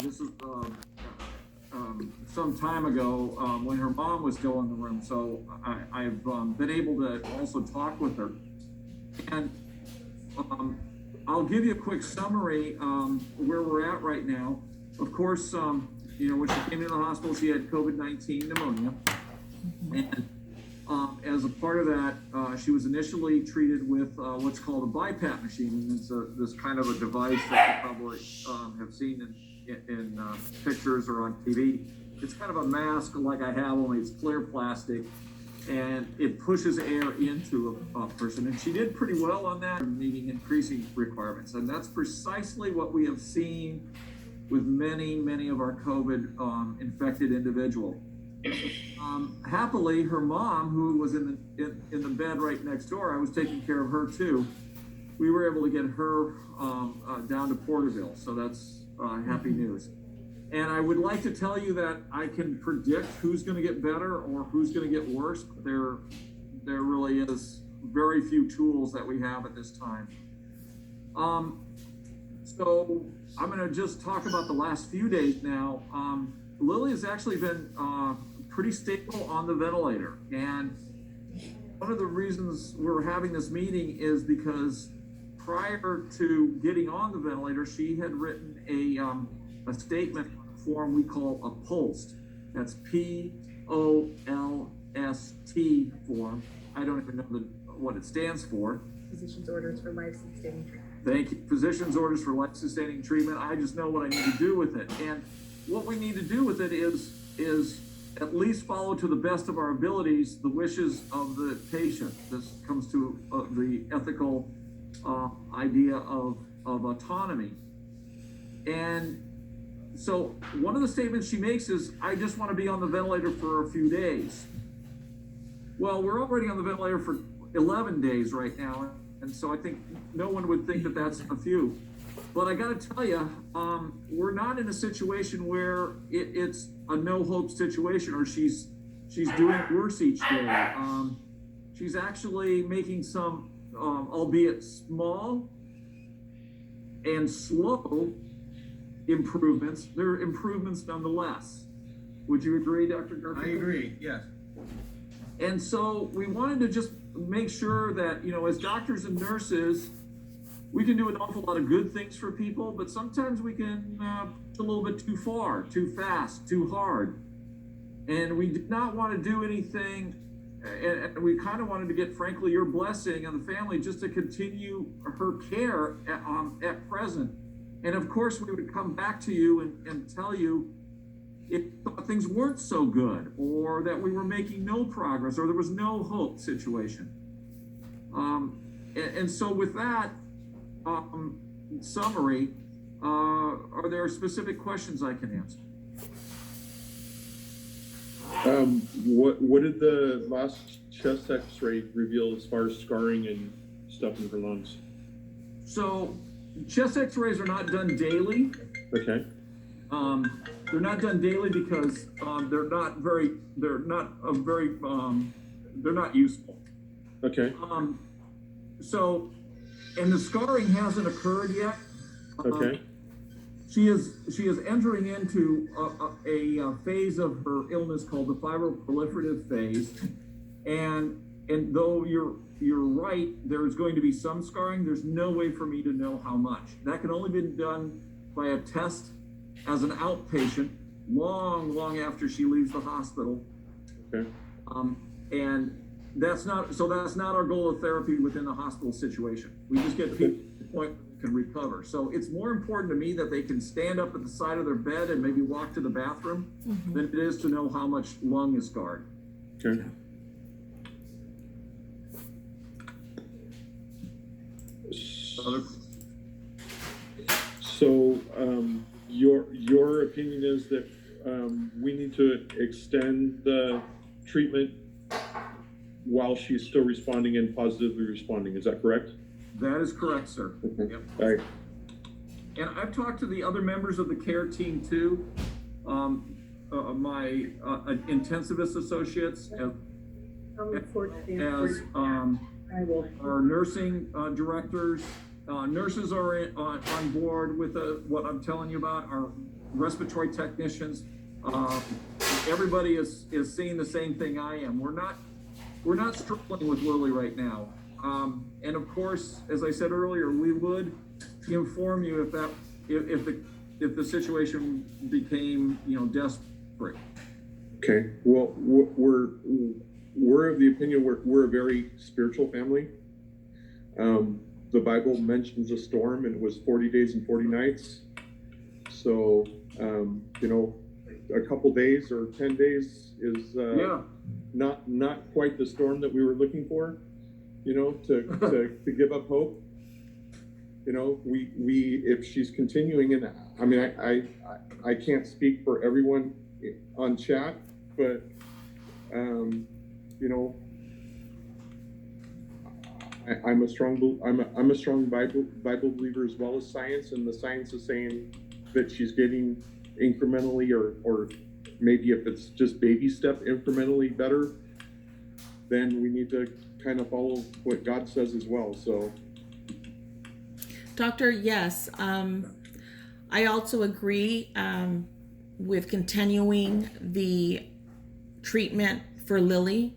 This is some time ago when her mom was still in the room. So I've been able to also talk with her. And I'll give you a quick summary where we're at right now. Of course, when she came into the hospital, she had COVID-19 pneumonia. And as a part of that, she was initially treated with what's called a BiPAP machine. And it's this kind of a device that you probably have seen in pictures or on TV. It's kind of a mask like I have, only it's clear plastic, and it pushes air into a person. And she did pretty well on that, needing increasing requirements. And that's precisely what we have seen with many of our COVID infected individuals. Happily, her mom, who was in the bed right next door, I was taking care of her too. We were able to get her down to Porterville, so that's happy news. And I would like to tell you that I can predict who's going to get better or who's going to get worse. But there really is very few tools that we have at this time. So I'm going to just talk about the last few days now. Lilly has actually been pretty stable on the ventilator. And one of the reasons we're having this meeting is because prior to getting on the ventilator, she had written a statement form we call a POLST. That's POLST form. I don't even know what it stands for. Physician's orders for life-sustaining treatment. Thank you. Physician's orders for life-sustaining treatment. I just know what I need to do with it. And what we need to do with it is at least follow to the best of our abilities the wishes of the patient. This comes to the ethical idea of autonomy. And so one of the statements she makes is, I just want to be on the ventilator for a few days. Well, we're already on the ventilator for 11 days right now. And so I think no one would think that that's a few. But I got to tell you, we're not in a situation where it's a no-hope situation or she's doing worse each day. She's actually making some, albeit small and slow, improvements. They're improvements nonetheless. Would you agree, Dr. Garfield? I agree, yes. And so we wanted to just make sure that, as doctors and nurses, we can do an awful lot of good things for people, but sometimes we can push a little bit too far, too fast, too hard. And we did not want to do anything, and we kind of wanted to get, frankly, your blessing on the family just to continue her care at present. And of course, we would come back to you and tell you if things weren't so good, or that we were making no progress, or there was no hope situation. And so with that summary, are there specific questions I can answer? What did the last chest x-ray reveal as far as scarring and stuff in her lungs? So chest x-rays are not done daily. Okay. They're not done daily because they're not useful. Okay. So, and the scarring hasn't occurred yet. Okay. She is entering into a phase of her illness called the fibroproliferative phase, and though you're right, there's going to be some scarring. There's no way for me to know how much. That can only be done by a test as an outpatient, long after she leaves the hospital. Okay. And that's not our goal of therapy within the hospital situation. We just get people to the point where they can recover. So it's more important to me that they can stand up at the side of their bed and maybe walk to the bathroom than it is to know how much lung is scarred. Okay. So your opinion is that we need to extend the treatment while she's still responding and positively responding. Is that correct? That is correct, sir. Okay. Yep. All right. And I've talked to the other members of the care team too. My intensivist associates, I'll report to the as our nursing directors, Nurses are on board with what I'm telling you about. Our respiratory technicians, everybody is seeing the same thing I am. We're not struggling with Lilly right now. And of course, as I said earlier, we would inform you if the situation became, desperate. Okay, well, we're of the opinion we're a very spiritual family. The Bible mentions a storm, and it was 40 days and 40 nights. So, a couple days or 10 days is not quite the storm that we were looking for, to give up hope. We if she's continuing, and I mean, I can't speak for everyone on chat, but I'm a strong Bible believer as well as science, and the science is saying that she's getting incrementally, or maybe if it's just baby step incrementally better, then we need to kind of follow what God says as well. So, Doctor, yes, I also agree with continuing the treatment for Lilly.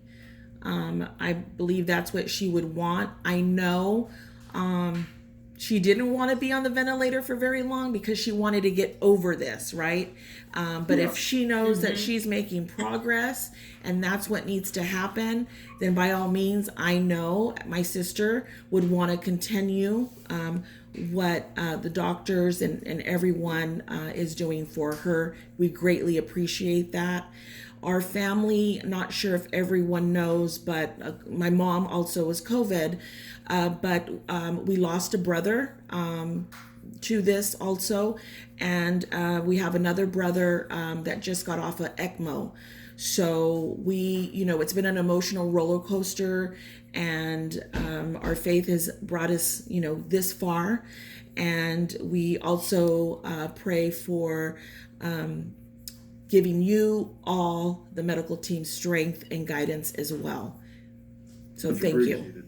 I believe that's what she would want. I know she didn't want to be on the ventilator for very long because she wanted to get over this, right? But if she knows that she's making progress and that's what needs to happen, then by all means, I know my sister would want to continue what the doctors and everyone is doing for her. We greatly appreciate that. Our family, not sure if everyone knows, but my mom also was COVID, but we lost a brother to this also, and we have another brother that just got off of ECMO. So it's been an emotional roller coaster, and our faith has brought us, this far. And we also pray for giving you all, the medical team, strength and guidance as well. So Much thank you. appreciated.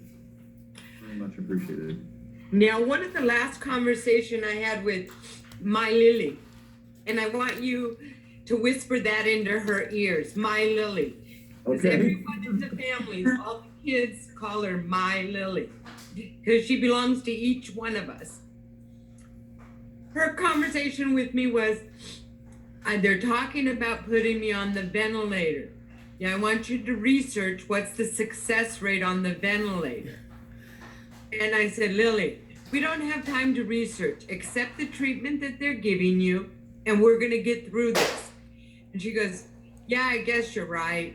Very much appreciated. Now, one of the last conversation I had with my Lily, and I want you to whisper that into her ears, my Lily. Because everyone in the family, all the kids call her my Lily, because she belongs to each one of us. Her conversation with me was, they're talking about putting me on the ventilator. Yeah, I want you to research what's the success rate on the ventilator. And I said, Lily, we don't have time to research. Accept the treatment that they're giving you, and we're going to get through this. And she goes, yeah, I guess you're right.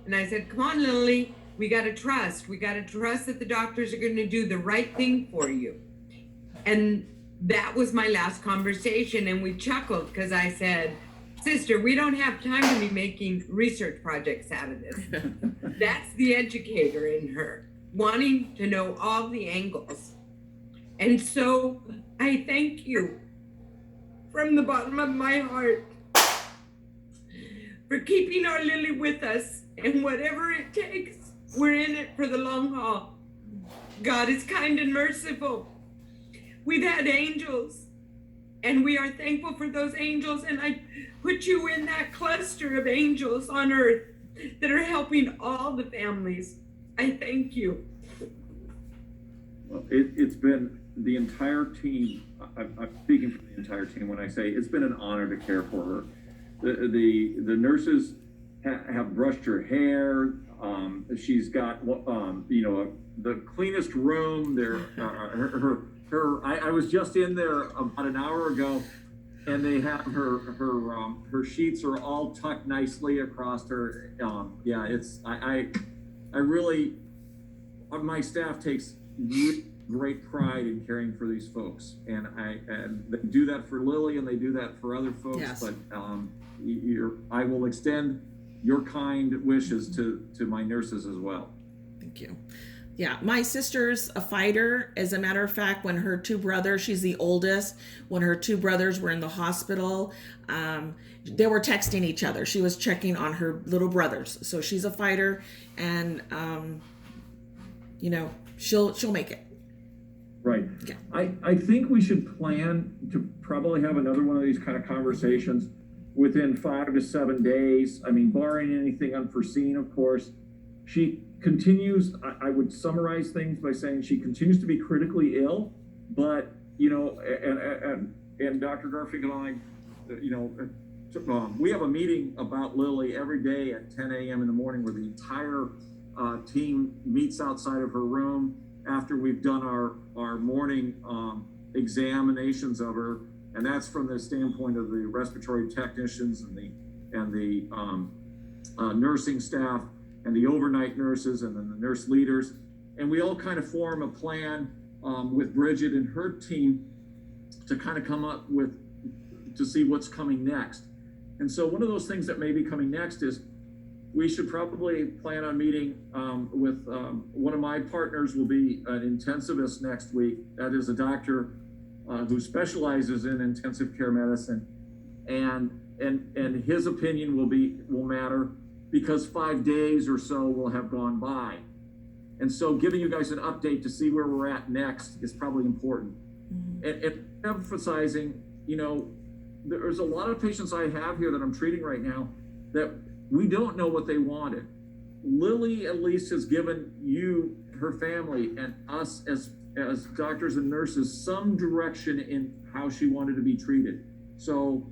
And I said, come on, Lily, we got to trust. We got to trust that the doctors are going to do the right thing for you. And that was my last conversation. And we chuckled because I said, sister, we don't have time to be making research projects out of this. That's the educator in her, wanting to know all the angles. And so I thank you from the bottom of my heart for keeping our Lily with us. And whatever it takes, we're in it for the long haul. God is kind and merciful. We've had angels, and we are thankful for those angels. And I put you in that cluster of angels on earth that are helping all the families. I thank you. Well, it's been the entire team. I'm speaking for the entire team when I say it's been an honor to care for her. The nurses have brushed her hair. She's got the cleanest room. I was just in there about an hour ago, and they have her sheets are all tucked nicely across her. I really, my staff takes great pride in caring for these folks, and they do that for Lilly, and they do that for other folks. Yes. But I will extend your kind wishes to my nurses as well. Thank you. Yeah, my sister's a fighter. As a matter of fact, when her two brothers, she's the oldest, when her two brothers were in the hospital, they were texting each other. She was checking on her little brothers. So she's a fighter, and she'll make it. Right. Yeah. I think we should plan to probably have another one of these kind of conversations within 5 to 7 days. I mean, barring anything unforeseen, of course. She continues, I would summarize things by saying she continues to be critically ill, but, you know, and Dr. Garfield and I, you know, we have a meeting about Lilly every day at 10 a.m. in the morning where the entire team meets outside of her room after we've done our morning examinations of her, and that's from the standpoint of the respiratory technicians and the nursing staff and the overnight nurses and then the nurse leaders, and we all kind of form a plan with Bridget and her team to kind of come up with to see what's coming next. And so one of those things that may be coming next is we should probably plan on meeting with one of my partners will be an intensivist next week. That is a doctor who specializes in intensive care medicine, and his opinion will matter because 5 days or so will have gone by. And so giving you guys an update to see where we're at next is probably important. And emphasizing, you know, there's a lot of patients I have here that I'm treating right now that we don't know what they wanted. Lilly at least has given you, her family, and us as doctors and nurses some direction in how she wanted to be treated. So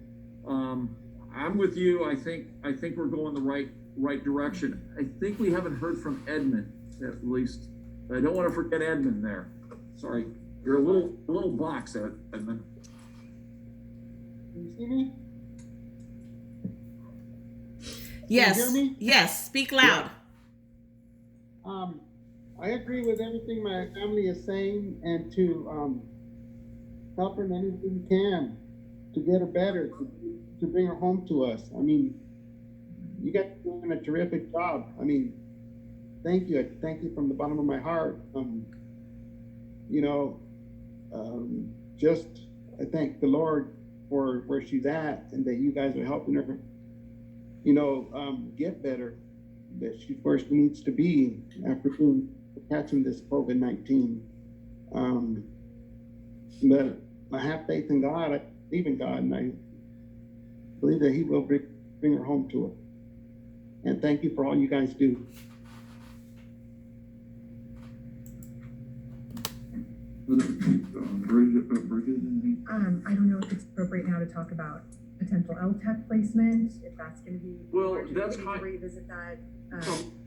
I'm with you. I think we're going the right direction. I think we haven't heard from Edmund, at least. I don't want to forget Edmund there. Sorry, you're a little box, Edmund. Can you see me? Yes. Can you hear me? Yes. Speak loud. I agree with everything my family is saying, and to help her in anything we can to get her better, to bring her home to us. I mean, you guys are doing a terrific job. I mean, thank you. Thank you from the bottom of my heart. You know, just I thank the Lord for where she's at, and that you guys are helping her, you know, get better, that she's where she needs to be after catching this COVID-19. But I have faith in God. I believe in God, and I believe that He will bring her home to her. And thank you for all you guys do. Bridget, anything? I don't know if it's appropriate now to talk about potential LTAC placement, if that's gonna be. Well, or do that's we need to kind- revisit that.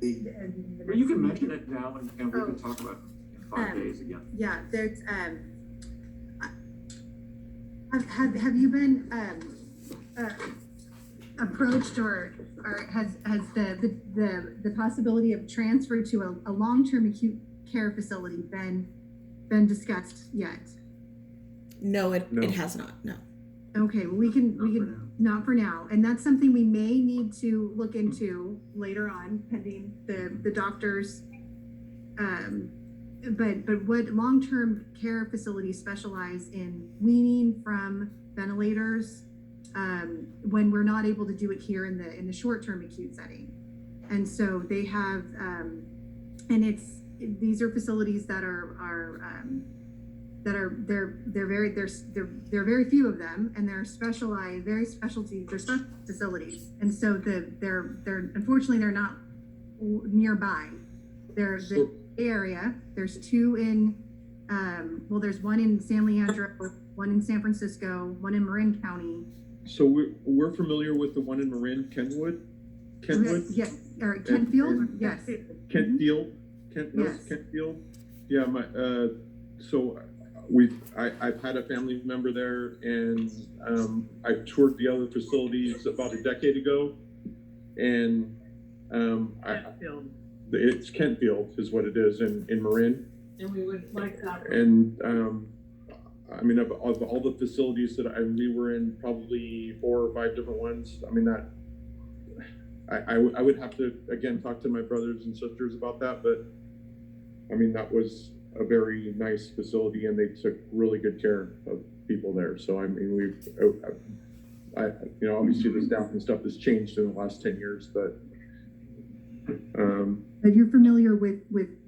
In the Well, you next can meeting? mention it now, and we can talk about it in 5 days again. Yeah, there's, have you been, approached or has the possibility of transfer to a long-term acute care facility been discussed yet? No, it No. has not. No. Okay, well, we can, not for now, and that's something we may need to look into later on, pending the doctors. But what long-term care facilities specialize in weaning from ventilators, when we're not able to do it here in the short-term acute setting. And so they have, and these are facilities that are very few of them, and they're specialized, they're special facilities. And so they're unfortunately they're not nearby. They're the area. There's two in, there's one in San Leandro, one in San Francisco, one in Marin County. So we're familiar with the one in Marin, Kentwood? Yes, or Kentfield, yes. Kentfield? Yes. Kentfield? Yeah, I've had a family member there, and I toured the other facilities about a decade ago, and it's Kentfield is what it is in Marin. And we would like that. And I mean, of all the facilities that we were in, probably 4 or 5 different ones. I mean, that I would have to again talk to my brothers and sisters about that, but I mean, that was a very nice facility, and they took really good care of people there. So I mean, obviously the staff and stuff has changed in the last 10 years, but But you're familiar with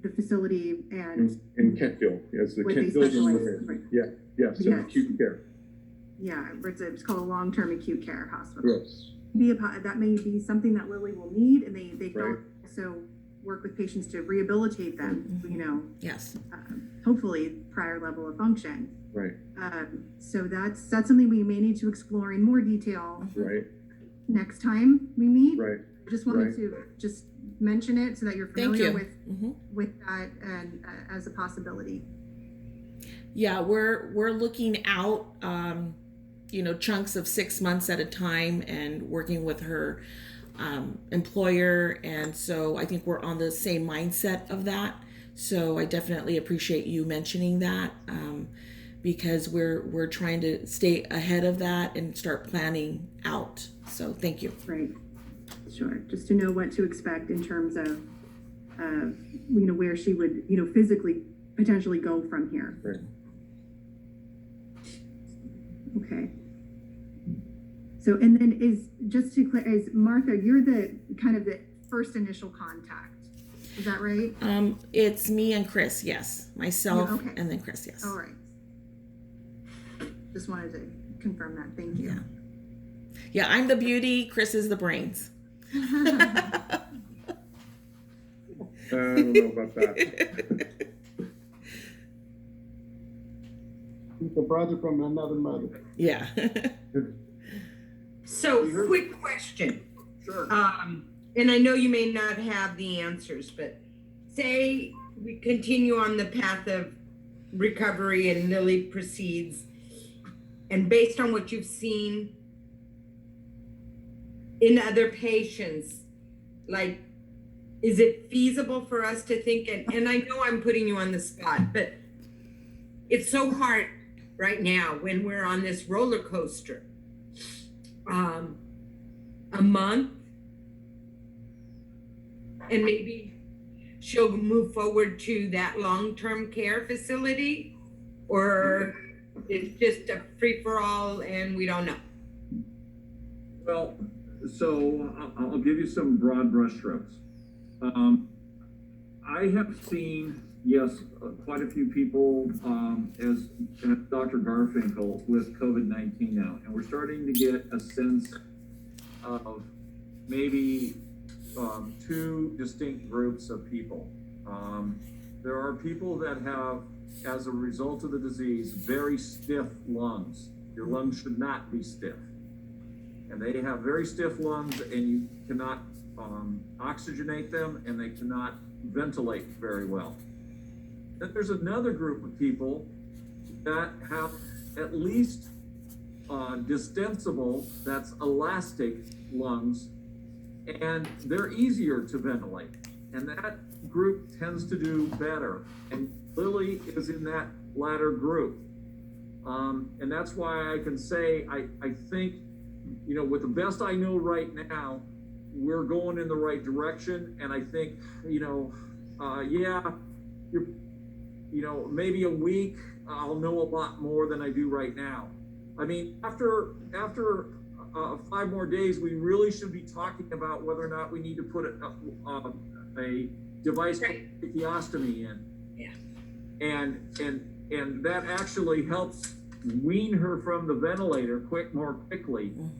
the facility and, In Kentville, yes, the With the Kentville. specialized- right. Yeah, yes, in Yes. acute care. yeah, it's called a long-term acute care hospital. Yes, That may be something that Lilly will need, and they can Right. also work with patients to rehabilitate them, you know, Yes. hopefully prior level of function. right, So that's something we may need to explore in more detail right, next time we meet. right. Just wanted Right. to just mention it so that you're Thank familiar you. Mhm. with that and as a possibility. Yeah, we're looking out, chunks of 6 months at a time, and working with her employer, and so I think we're on the same mindset of that. So I definitely appreciate you mentioning that, because we're trying to stay ahead of that and start planning out. So thank you. Right. Sure. Just to know what to expect in terms of, where she would, physically potentially go from here. Right. Okay. So, and then is Martha, you're the kind of the first initial contact. Is that right? It's me and Chris, yes. Myself, Yeah, okay. and then Chris, yes. All right. Just wanted to confirm that. Thank you. Yeah, I'm the beauty, Chris is the brains. I don't know about that. He's a brother from another mother. Yeah. So, quick question. Sure. And I know you may not have the answers, but say we continue on the path of recovery and Lilly proceeds, and based on what you've seen in other patients, like, is it feasible for us to think, and I know I'm putting you on the spot, but it's so hard right now when we're on this roller coaster. A month, and maybe she'll move forward to that long-term care facility, or it's just a free-for-all and we don't know. Well, so I'll give you some broad brushstrokes. I have seen, yes, quite a few people, as Dr. Garfinkel with COVID-19 now, and we're starting to get a sense of maybe two distinct groups of people. There are people that have, as a result of the disease, very stiff lungs. Your lungs should not be stiff. And they have very stiff lungs, and you cannot oxygenate them, and they cannot ventilate very well. Then there's another group of people that have at least distensible, that's elastic lungs, and they're easier to ventilate. And that group tends to do better. And Lilly is in that latter group. And that's why I can say, I think, with the best I know right now, we're going in the right direction. And I think, maybe a week, I'll know a lot more than I do right now. I mean, after 5 more days, we really should be talking about whether or not we need to put a device called tracheostomy in. Yeah. And that actually helps wean her from the ventilator more quickly. Mhm.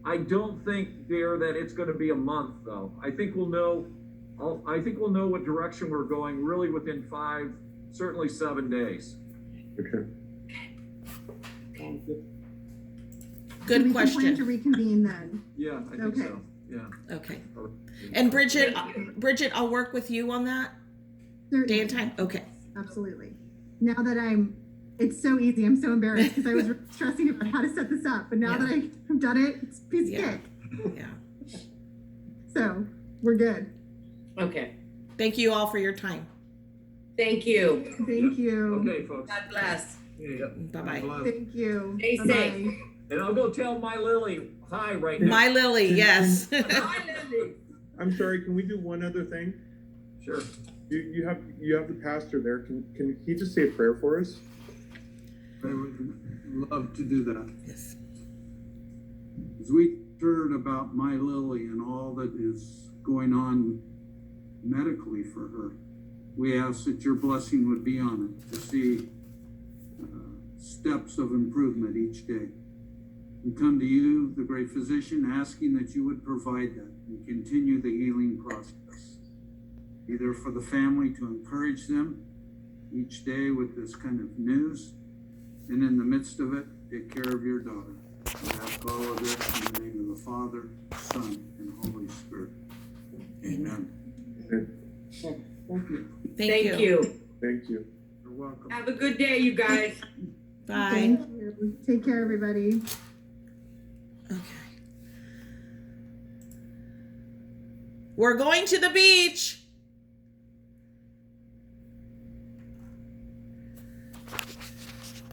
I don't think, dear, that it's going to be a month, though. I think we'll know what direction we're going really within 5, certainly 7 days. Okay. Good So we can plan question. to reconvene then. Yeah, I think Okay. so. Yeah. Okay. And Bridget, Thank I'll work with you on that Certainly. day and time. Okay. Absolutely. Now that it's so easy. I'm so embarrassed because I was stressing about how to set this up, but now Yeah. that I've done it, it's a piece Yeah. of cake. Yeah. So we're good. Okay, Thank you all for your time. thank you. Thank you. Okay, folks. God bless. Yeah. Bye bye. Thank you. Stay Bye-bye. safe. And I'll go tell my Lily hi right now. My Lily, yes. Bye, Lily. I'm sorry, can we do one other thing? Sure. You have the pastor there. Can he just say a prayer for us? I would love to do that. Yes. As we heard about My Lily and all that is going on medically for her. We ask that your blessing would be on it, to see steps of improvement each day. We come to you, the great physician, asking that you would provide that and continue the healing process, either for the family to encourage them each day with this kind of news, and in the midst of it, take care of your daughter. We ask all of this in the name of the Father, Son, and Holy Spirit. Amen. Okay, thank you. Thank you. Thank you. You're welcome. Have a good day, you guys. Bye. Thank you. Take care, everybody. Okay. We're going to the beach.